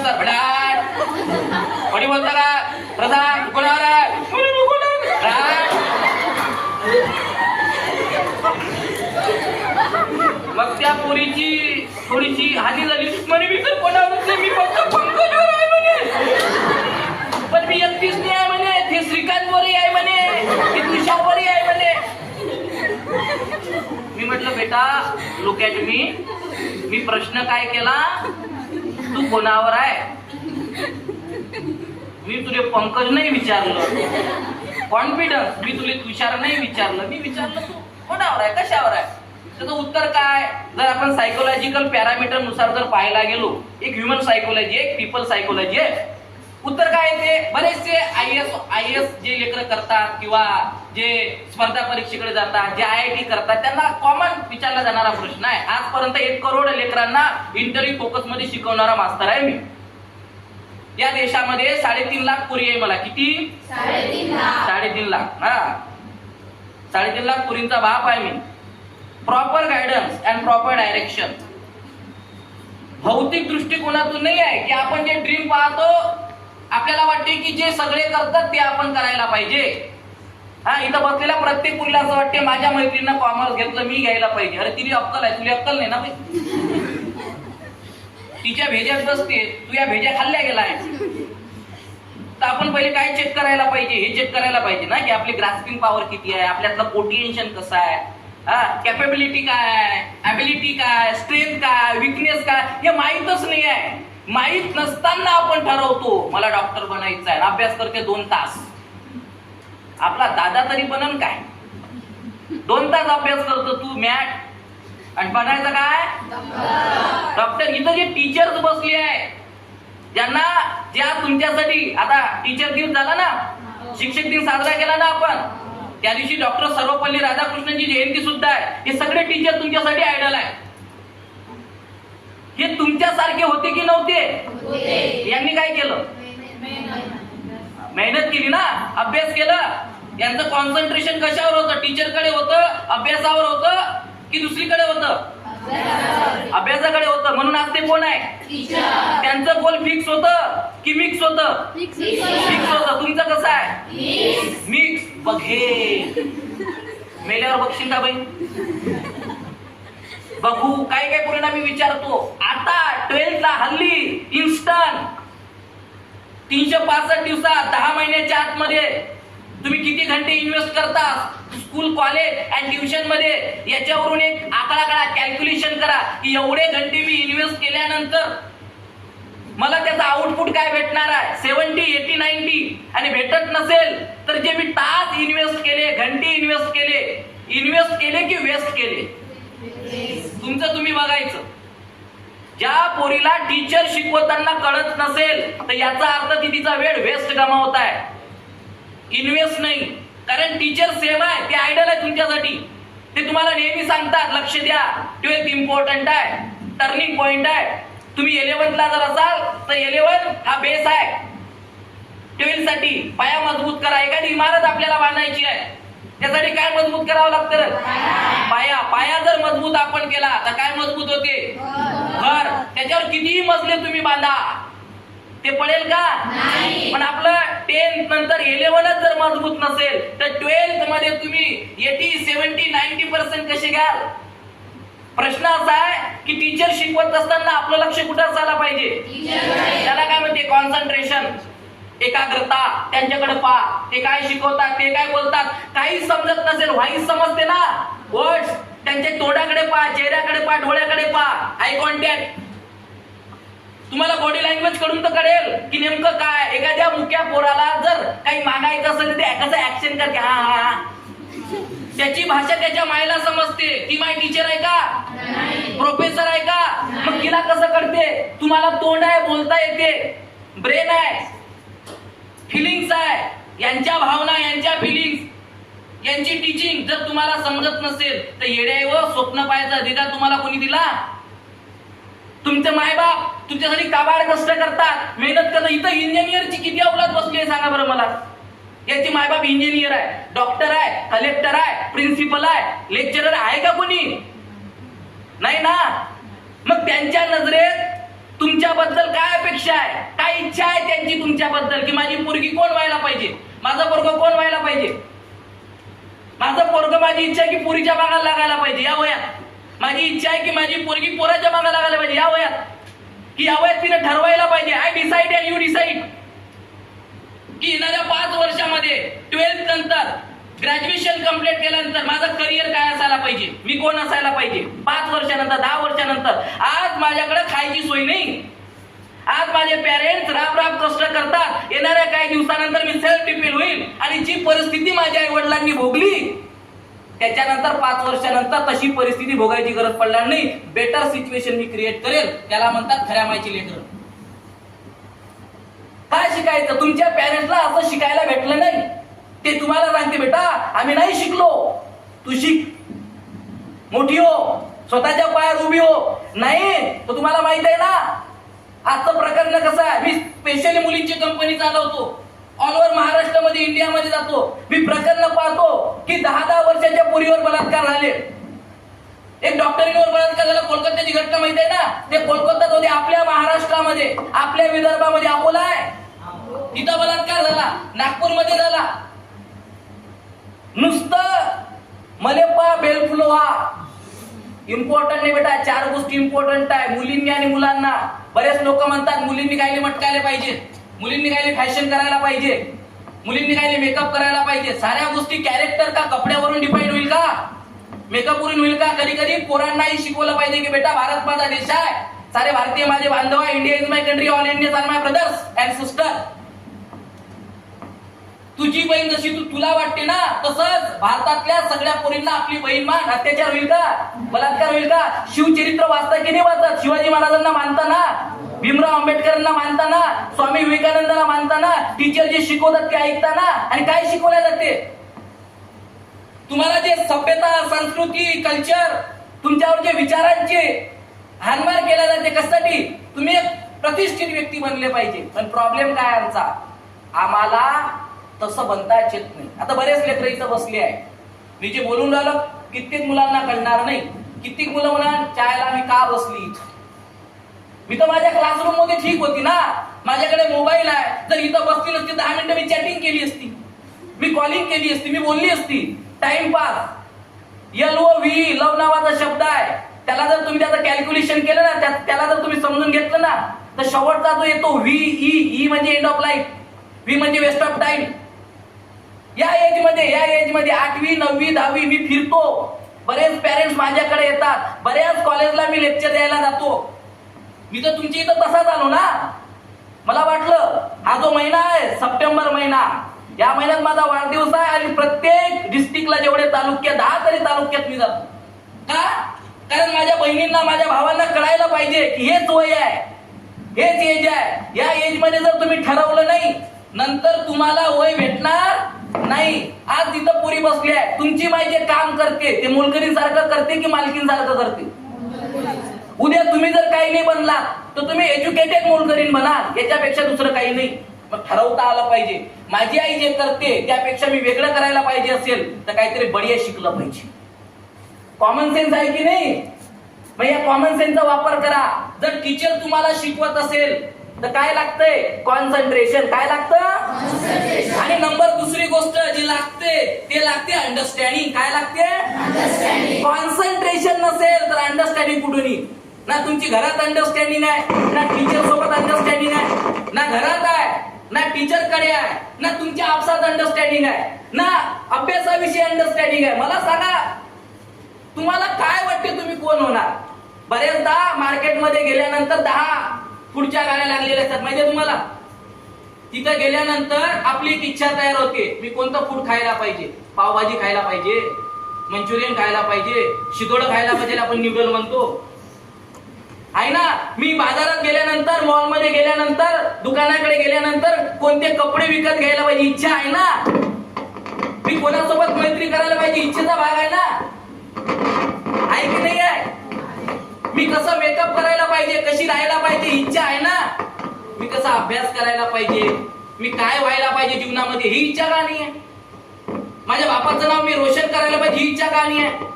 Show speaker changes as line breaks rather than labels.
Sir भडाट कोणी बोलता का प्रधान कोणावर आहे मग त्या पोरीची थोडीशी हानी झाली म्हणे मी तर कोणावरच नाही मी फक्त पंकजवर आहे म्हणे पण मी एकटीच नाही आहे म्हणे ते श्रीकांतवरही आहे म्हणे ते तुषारवरही आहे म्हणे मी म्हटलं बेटा लुक ॲट मी प्रश्न काय केला तू कोणावर आहे मी तुले पंकज नाही विचारलं कॉन्फिडन्स मी तुले तुषार नाही विचारलं मी विचारलं तू कोणावर आहे कशावर आहे त्याचं उत्तर काय जर आपण सायकोलॉजिकल पॅरामीटर नुसार जर पाहायला गेलो एक ह्युमन सायकोलॉजी एक पीपल सायकोलॉजी आहे उत्तर काय ते बरेचसे आय एस जे लेकर करतात किंवा जे स्पर्धा परीक्षेकडे जातात जे IIT करतात त्यांना कॉमन विचारला जाणारा प्रश्न आहे आजपर्यंत 1 करोड लेकरांना इंटरव्ह्यू फोकस मध्ये शिकवणारा मास्तर आहे मी या देशामध्ये 3.5 लाख पोरी आहे मला किती 3.5 लाख हा 3.5 लाख पोरींचा बाप आहे मी proper guidance and proper direction भौतिक दृष्टिकोनातून नाही आहे की आपण जे ड्रीम पाहतो आपल्याला वाटते की जे सगळे करतात ते आपण करायला पाहिजे हा इथं बसलेल्या प्रत्येक मुलीला असं वाटते माझ्या मैत्रिणीनं कॉमर्स घेतलं मी घ्यायला पाहिजे अरे तिची अक्कल आहे तुला अक्कल नाही ना तिच्या भेज्यात बसते तू या भेज्या खाल्ल्या गेलाय तर आपण पहिले काय चेक करायला पाहिजे हे चेक करायला पाहिजे ना की आपली ग्रास्पिंग पॉवर किती आहे आपल्यातलं पोटेन्शियल कसं आहे कॅपेबिलिटी काय आहे ॲबिलिटी काय स्ट्रेंथ काय विकनेस काय हे माहीतच नाही आहे माहीत नसताना आपण ठरवतो मला डॉक्टर बनायचं आहे अभ्यास करते 2 तास आपला दादा तरी बनन काय 2 तास अभ्यास करतो तू मॅट आणि बनायचं काय डॉक्टर इथं जे टीचर्स बसले आहे ज्यांना ज्या तुमच्यासाठी आता टीचर दिवस झाला ना शिक्षक दिन साजरा केला ना आपण त्या दिवशी डॉक्टर सर्वपल्ली राधाकृष्णनची जयंती सुद्धा आहे हे सगळे टीचर तुमच्यासाठी आयडल आहे हे तुमच्यासारखे होते की नव्हते यांनी काय केलं मेहनत केली ना अभ्यास केला यांचं कॉन्सन्ट्रेशन कशावर होतं टीचरकडे होतं अभ्यासावर होतं की दुसरीकडे होतं अभ्यासाकडे होतं म्हणून आज ते कोण आहे त्यांचं गोल फिक्स होतं की मिक्स होतं फिक्स होतं तुमचं कसं आहे मिक्स बघे मेल्यावर बघशील का बाई बघू काय काय पूर्ण मी विचारतो आता 12th ला हल्ली इन्स्टंट 365 दिवसात 10 महिन्याच्या आतमध्ये तुम्ही किती घंटे इन्व्हेस्ट करता स्कूल कॉलेज अँड ट्युशन मध्ये याच्यावरून एक आकडा काढा कॅल्क्युलेशन करा की एवढे घंटे मी इन्व्हेस्ट केल्यानंतर मला त्याचा आउटपुट काय भेटणार आहे 70, 80, 90 आणि भेटत नसेल तर जे मी तास इन्व्हेस्ट केले घंटे इन्व्हेस्ट केले की वेस्ट केले तुमचं तुम्ही बघायचं ज्या पोरीला टीचर शिकवताना कळत नसेल तर याचा अर्थ ती तिचा वेळ वेस्ट गमावत आहे इन्व्हेस्ट नाही कारण टीचर सेम आहे ते आयडल आहे तुमच्यासाठी ते तुम्हाला नेहमी सांगतात लक्ष द्या 12th इम्पॉर्टंट आहे टर्निंग पॉइंट आहे तुम्ही 11th ला जर असाल तर 11 हा बेस आहे 12th साठी पाया मजबूत करा एखादी इमारत आपल्याला बांधायची आहे त्यासाठी काय मजबूत करावं लागतं पाया जर मजबूत आपण केला तर काय मजबूत होते घर त्याच्यावर कितीही मजले तुम्ही बांधा ते पडेल का पण आपलं 10th नंतर 11th जर मजबूत नसेल तर 12th मध्ये तुम्ही 80, 70, 90% कसे घ्याल प्रश्न असा आहे की टीचर शिकवत असताना आपलं लक्ष कुठं असायला पाहिजे त्याला काय म्हणते कॉन्सन्ट्रेशन एकाग्रता त्यांच्याकडे पहा ते काय शिकवतात ते काय बोलतात काही समजत नसेल व्हाईस समजते ना वर्ड्स त्यांच्या तोंडाकडे पहा चेहऱ्याकडे पहा डोळ्याकडे पहा आय कॉन्टॅक्ट तुम्हाला बॉडी लँग्वेज कडून तर कळेल की नेमकं काय एखाद्या मुक्या पोराला जर काही मागायचं असेल ते कसं ऍक्शन करते हा त्याची भाषा त्याच्या मायला समजते ती माय टीचर आहे का प्रोफेसर आहे का मग तिला कसं करते तुम्हाला तोंड आहे बोलता येते ब्रेन आहे फिलिंग्स आहे यांच्या भावना यांच्या फिलिंग्स यांची टीचिंग जर तुम्हाला समजत नसेल तर येड्यावर स्वप्न पाहायचा अधिकार तुम्हाला कोणी दिला तुमचे मायबाप तुमच्यासाठी काबाड कष्ट करतात मेहनत करतात इथं इंजिनियरची किती अवलाद बसली आहे सांगा बरं मला याची मायबाप इंजिनियर आहे डॉक्टर आहे कलेक्टर आहे प्रिन्सिपल आहे लेक्चरर आहे का कोणी नाही ना मग त्यांच्या नजरेत तुमच्याबद्दल काय अपेक्षा आहे हिच्याबद्दल की माझी पोरगी कोण व्हायला पाहिजे, माझं पोरगं कोण व्हायला पाहिजे. माझं पोरगं, माझी इच्छा आहे की पोरीच्या मागाला लागायला पाहिजे या वयात. माझी इच्छा आहे की माझी पोरगी पोराच्या मागाला लागायला पाहिजे या वयात, की या वयात तिने ठरवायला पाहिजे. I decide and you decide की येणाऱ्या 5 वर्षामध्ये 12th नंतर, ग्रॅज्युएशन कंप्लीट केल्यानंतर माझं करिअर काय असायला पाहिजे, मी कोण असायला पाहिजे 5 वर्षानंतर, 10 वर्षानंतर. आज माझ्याकडे खायची सोय नाही. आज माझे पेरेंट्स राब राब कष्ट करतात. येणाऱ्या काही दिवसानंतर मी सेल्फ डिपेंड होईल आणि जी परिस्थिती माझ्या आई वडिलांनी भोगली त्याच्यानंतर 5 वर्षानंतर तशी परिस्थिती भोगायची गरज पडणार नाही. बेटर सिच्युएशन मी क्रिएट करेल. त्याला म्हणतात खऱ्या मायची लेकरं. काय शिकायचं? तुमच्या पेरेंट्सला असं शिकायला भेटलं नाही. ते तुम्हाला सांगते बेटा आम्ही नाही शिकलो, तू शिक, मोठी हो, स्वतःच्या पायावर उभी हो. नाही तर तुम्हाला माहित आहे ना आजचं प्रकरण कसं आहे. मी स्पेशली मुलींची कंपनी चालवतो. ऑल ओव्हर महाराष्ट्रामध्ये, इंडियामध्ये जातो. मी प्रकरण पाहतो की 10-10 वर्षाच्या पोरीवर बलात्कार झाले. एक डॉक्टरीवर बलात्कार झाला. कोलकात्याची घटना माहिती आहे ना. ते कोलकात्यात होते. आपल्या महाराष्ट्रामध्ये, आपल्या विदर्भामध्ये अकोला आहे, तिथं बलात्कार झाला. नागपूरमध्ये झाला. नुसतं मलेपा बेलफुलोहा इम्पॉर्टंट नाही बेटा. 4 गोष्टी इम्पॉर्टंट आहे मुलींनी आणि मुलांना. बरेच लोक म्हणतात मुलींनी कायले मटकायला पाहिजे, मुलींनी कायले फॅशन करायला पाहिजे, मुलींनी कायले मेकअप करायला पाहिजे. साऱ्या गोष्टी कॅरेक्टर का कपड्यावरून डिपेंड होईल का, मेकअप वरून होईल का? कधी कधी पोरांनाही शिकवलं पाहिजे की बेटा भारत माझा देश आहे, सारे भारतीय माझे बांधव आहे, India is my country, all Indians are my brothers and sister. तुझी बहीण जशी तुला वाटते ना तसंच भारतातल्या सगळ्या पोरींना आपली बहीण मान. अत्याचार होईल का, बलात्कार होईल का? शिवचरित्र वाचता की नाही वाचत? शिवाजी महाराजांना मानताना, भीमराव आंबेडकरांना मानताना, स्वामी विवेकानंदांना मानताना, टीचर जे शिकवतात ते ऐकताना. आणि काय शिकवल्या जाते तुम्हाला? जे सभ्यता, संस्कृती, कल्चर, तुमच्यावर जे विचारांचे हानमार केला जाते. कशासाठी? तुम्ही एक प्रतिष्ठित व्यक्ती बनले पाहिजे. पण प्रॉब्लेम काय आमचा, आम्हाला तसं बनता येत नाही. आता बरेच लेकरं इथं बसले आहे. मी जे बोलून राहिलो कित्येक मुलांना कळणार नाही. कित्येक मुलं म्हणा चायला मी का बसली इथं. मी तर माझ्या क्लासरूम मध्ये ठीक होती ना. माझ्याकडे मोबाईल आहे. जर इथं बसली नसती 10 मिनिटं मी चॅटिंग केली असती, मी कॉलिंग केली असती, मी बोलली असती. टाइमपास. LOV लव नावाचा शब्द आहे. त्याला जर तुम्ही त्याचं कॅल्क्युलेशन केलं ना, त्याला जर तुम्ही समजून घेतलं ना, तर शेवटचा जो येतो VE म्हणजे एंड ऑफ लाईफ, V म्हणजे वेस्ट ऑफ टाइम. या एज मध्ये 8वी 9वी 10वी मी फिरतो. बरेच पेरेंट्स माझ्याकडे येतात. बऱ्याच कॉलेजला मी लेक्चर द्यायला जातो. मी तर तुमच्या इथं तसाच आलो ना. मला वाटलं हा जो महिना आहे सप्टेंबर महिना, या महिन्यात माझा वाढदिवस आहे आणि प्रत्येक डिस्ट्रिक्टला जेवढे तालुक्यात 10 तरी तालुक्यात मी जातो. का? कारण माझ्या बहिणींना, माझ्या भावांना कळायला पाहिजे की हेच वय आहे, हेच एज आहे. या एज मध्ये जर तुम्ही ठरवलं नाही नंतर तुम्हाला वय भेटणार नाही. आज तिथं पोरी बसली आहे. तुमची माई जे काम करते ते मोलकरीसारखं करते की मालकींसारखं करते? उद्या तुम्ही जर काही नाही बनला तर तुम्ही एज्युकेटेड मोलकरीन बना. याच्यापेक्षा दुसरं काही नाही. मग ठरवता आलं पाहिजे. माझी आई जे करते त्यापेक्षा मी वेगळं करायला पाहिजे असेल तर काहीतरी बढिया शिकलं पाहिजे. कॉमन सेन्स आहे की नाही? मग या कॉमन सेन्सचा वापर करा. जर टीचर तुम्हाला शिकवत असेल तर काय लागतंय? कॉन्सन्ट्रेशन. काय लागतं? आणि नंबर दुसरी गोष्ट जी लागते ते लागते अंडरस्टँडिंग. काय लागते? कॉन्सन्ट्रेशन नसेल तर अंडरस्टँडिंग कुठून येईल? ना तुमची घरात अंडरस्टँडिंग आहे, ना टीचर सोबत अंडरस्टँडिंग आहे, ना घरात आहे, ना टीचर कडे आहे, ना तुमच्या आपसात अंडरस्टँडिंग आहे, ना अभ्यासाविषयी अंडरस्टँडिंग आहे. मला सांगा तुम्हाला काय वाटते तुम्ही कोण होणार? बरेचदा मार्केटमध्ये गेल्यानंतर 10 पुढच्या गाड्या लागलेल्या असतात माहितीये तुम्हाला. तिथं गेल्यानंतर आपली एक इच्छा तयार होते, मी कोणतं फूड खायला पाहिजे? पावभाजी खायला पाहिजे, मंचुरियन खायला पाहिजे, शिदोडं खायला पाहिजे, आपण न्यूडल म्हणतो आहे ना. मी बाजारात गेल्यानंतर, मॉलमध्ये गेल्यानंतर, दुकानाकडे गेल्यानंतर कोणते कपडे विकत घ्यायला पाहिजे इच्छा आहे ना. मी कोणासोबत मैत्री करायला पाहिजे इच्छेचा भाग आहे ना. आहे की नाही आहे? मी कसं मेकअप करायला पाहिजे, कशी राहायला पाहिजे इच्छा आहे ना. मी कसा अभ्यास करायला पाहिजे, मी काय व्हायला पाहिजे जीवनामध्ये ही इच्छा का नाही आहे? माझ्या बापाचं नाव मी रोशन करायला पाहिजे ही इच्छा का नाही आहे?